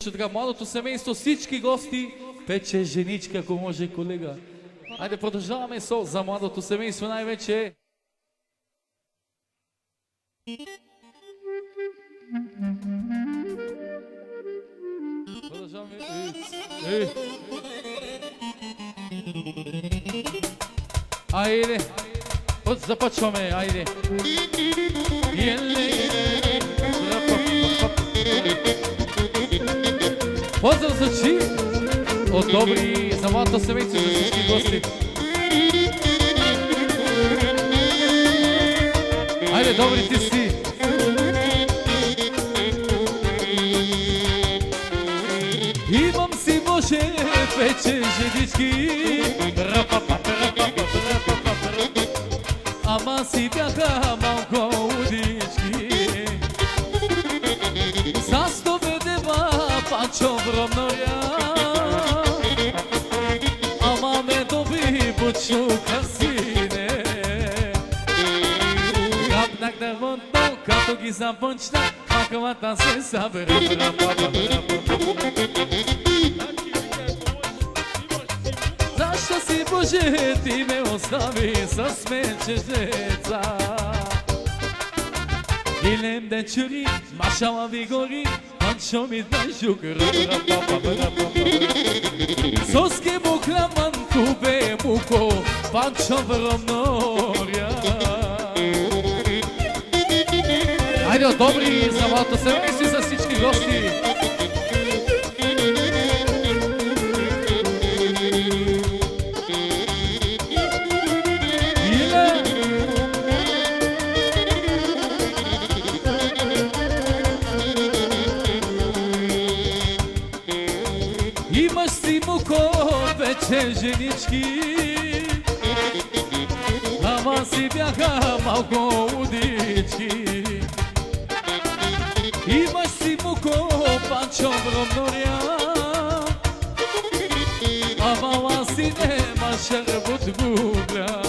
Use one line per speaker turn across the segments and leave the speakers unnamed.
Така, младото семейство, всички гости, пече женичка, ако може, колега. Айде, продължаваме за младото семейство най-вече. Продължаваме. Айде, започваме, айде. Поздрав звучи от добри за младото семейство за всички гости. Айде, добри ти си! Имам си може вече женички, ама си бяха малко удички. Панчо вромноя, ама ме доби бучука сине. Капнах дървото, като ги започна, макалата се събера. Защо си, Боже, ти ме остави с мечезеца? Илем ден чури, машала ви гори, Панчо ми дай жугър. Соски бухламан кубе муко, Панчо вромноря. Айде, добри за малото семейство и за всички гости. Имаш си муко вече женички, ама си бяха малко удички. Имаш си муко, Панчо вромноря, ама си немаш работ губля.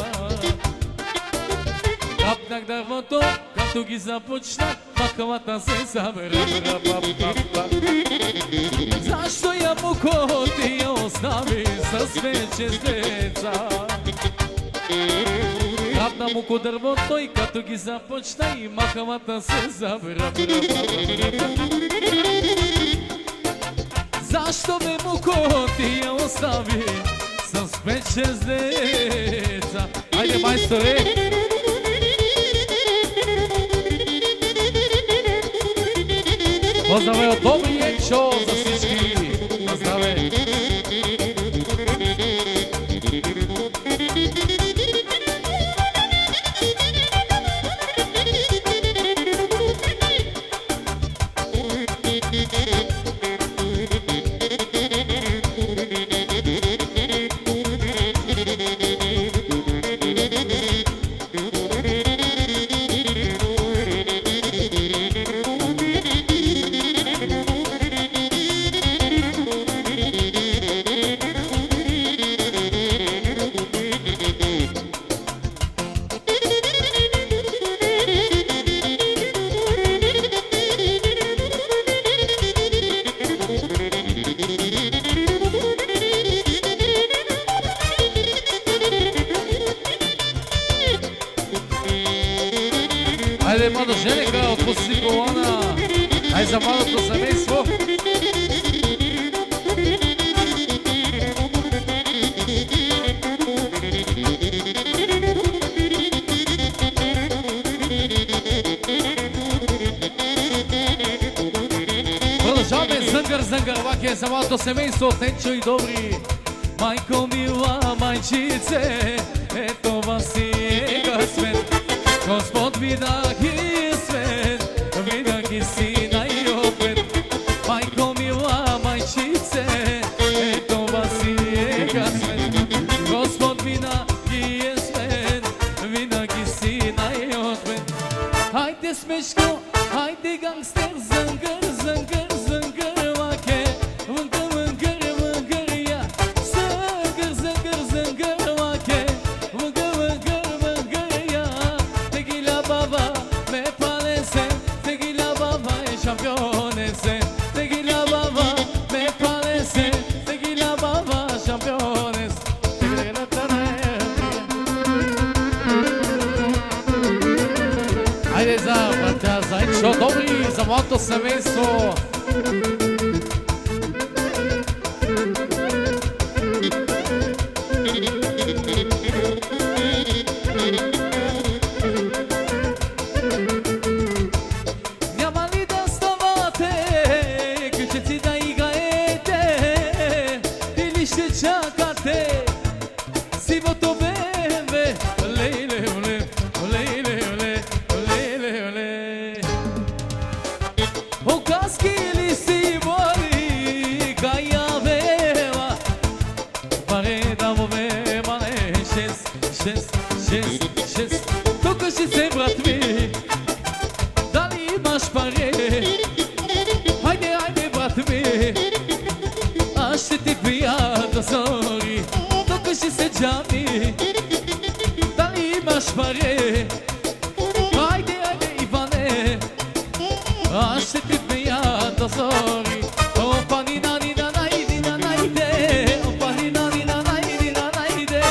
Капнах дървото, като ги започнах, макалата се събера. Защо я муко ти я остави с мечезеца? Капна муко дървото и като ги започна и махалата се събера. Защо ме муко ти я остави с мечезеца? Айде, майсторе! Поздравей от добри Енчо за всички! Поздравей! Айде, млада женека, отпусти колона. Ай за младото семейство. Продължаваме зънгър, ваке за младото семейство. Тенчо и добри. Майко мила, майчице, ето вас си е късмет. Господ видаги свет, видаги сина и опет. Майко мила, майчице, ето вас си е късмет. Господ видаги е свет, видаги сина и опет. Хайде смешко, хайде гангстер, зънгър, зънгър, зънгър, лаке. Вънгър, вънгър, вънгър, я. Зънгър, зънгър, зънгър, лаке. Вънгър, вънгър, вънгър, я. Бaba, me parece, te guila baba. moto семейство. Няма ли да ставате, къщици да играете, или ще чакате сивото бебе? Леле, оле, леле, оле, леле, оле. Оказки ли си бори, кая вела, паре да му бе, мане, шест. Тук ще се, брат ми, дали имаш паре? Хайде, брат ми, аз ще ти пия до зори. Тук ще се, джами, дали имаш паре? Хайде, Иване, аз ще ти пия до зори. Опа, нина, найде, опа, нина, найде, опа, нина, найде,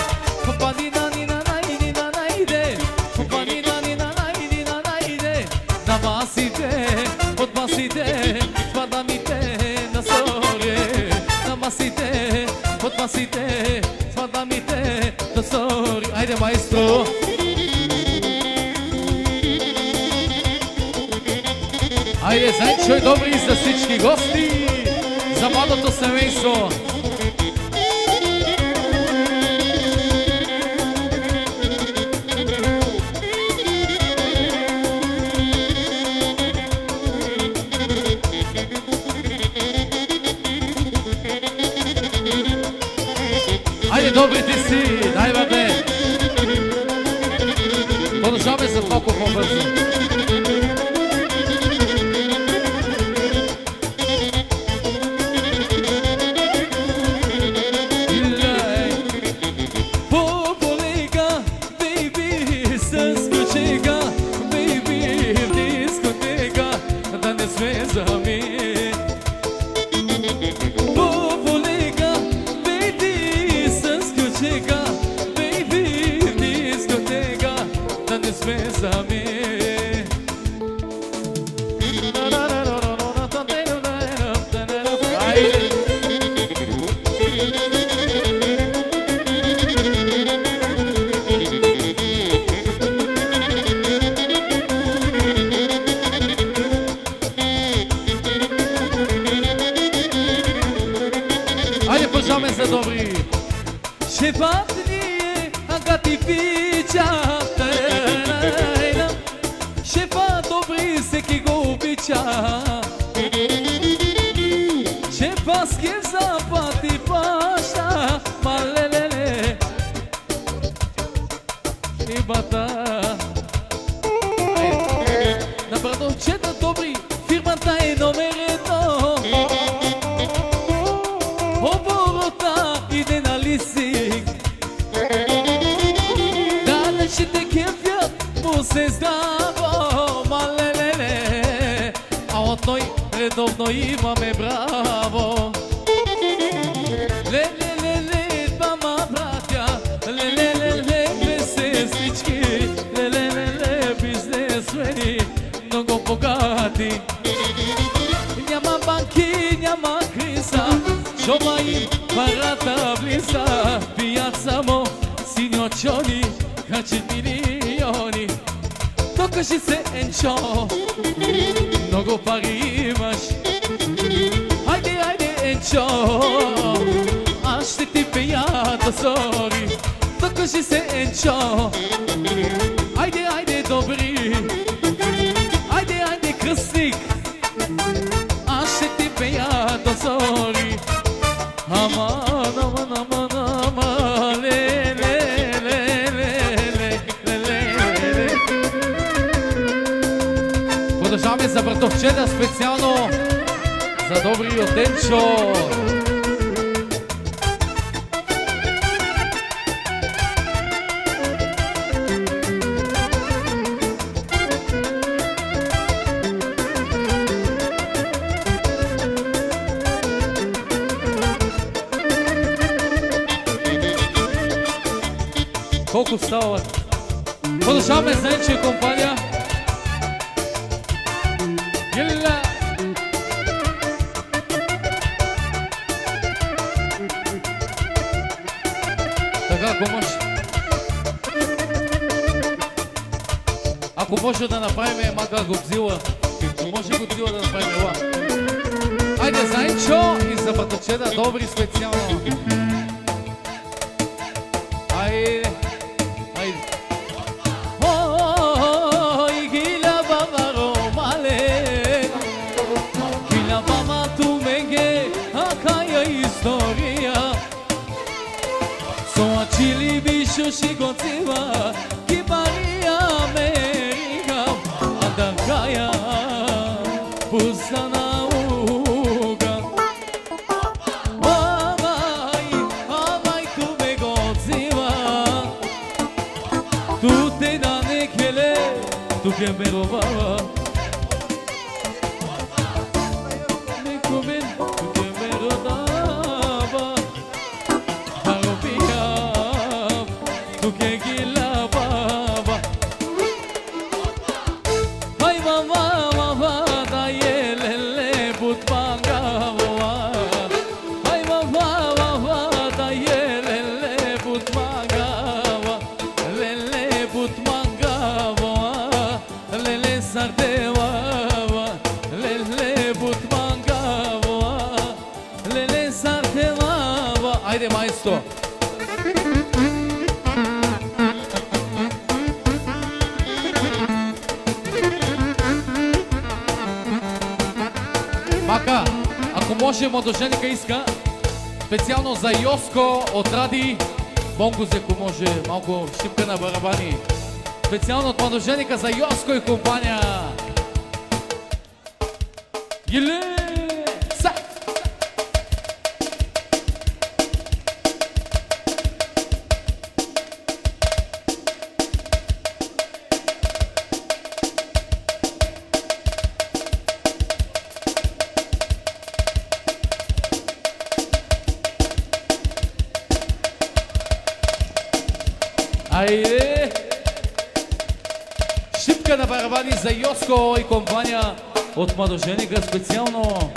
опа, нина, найде. На масите, от масите, спадамите на зори. На масите, от масите, спадамите на зори. Айде, маестро! Айде, Зенчо и добри за всички гости, за младото семейство. Айде, добрите си, дай бе! Продължаваме за малко по-бързо. Шефа добри, всеки го обича. Шефа с кеф заплати плаща. Малелеле и бата. На братовчета добри, фирмата е номер едно. Оборота иде на лисик. Далечите кефят му се здраво. Малелеле, а от той редовно имаме браво. Лелелеле, двама братя. Лелелеле, се всички. Лелелеле, бизнесмени, много богати. Няма банки, няма криза. Шома им парата влиза. Пият само синьочони, хачат милиони. Докажи се, Енчо, много пари имаш. Хайде, хайде, Енчо, аз ще ти пея до зори. Докажи се, Енчо, хайде, хайде, добри. Хайде, хайде, кръстник, аз ще ти пея до зори. Аман, аман, аман, аман, ле, ле, ле, ле, ле, ле. Продължаваме за братовчета специално за добри от Енчо. Колко стават? Продължаваме за Енчо и компания. Ела! Така, ако може да направим мака Годзила, ако може Годзила да направим, ела. Айде, Зайчо и за батачета, добри специално. Айде, айде. Ой, гиля баба ромале, гиля баба ту меге, акая история. Соачили бишо шигоцива, кипария Америка, адакая, пусана. Tu que me robaba, me comen, tu que me rodaba, arropia, tu que guilababa. Ay mama, mama, da yelele but mangava. Ay mama, mama, da yelele but mangava, lele but mangava. Lele sarte baba, lele but mangava, lele sarte baba. Haydi maestro. Мака, ако може младоженика иска, специално за Йоско от Ради, Бонгози, ако може, малко шипка на барабани. Специално от младоженика за Йоско и компания. Еле! Са! Айде! Шипка на барабани за Йоско и компания от младоженика специално.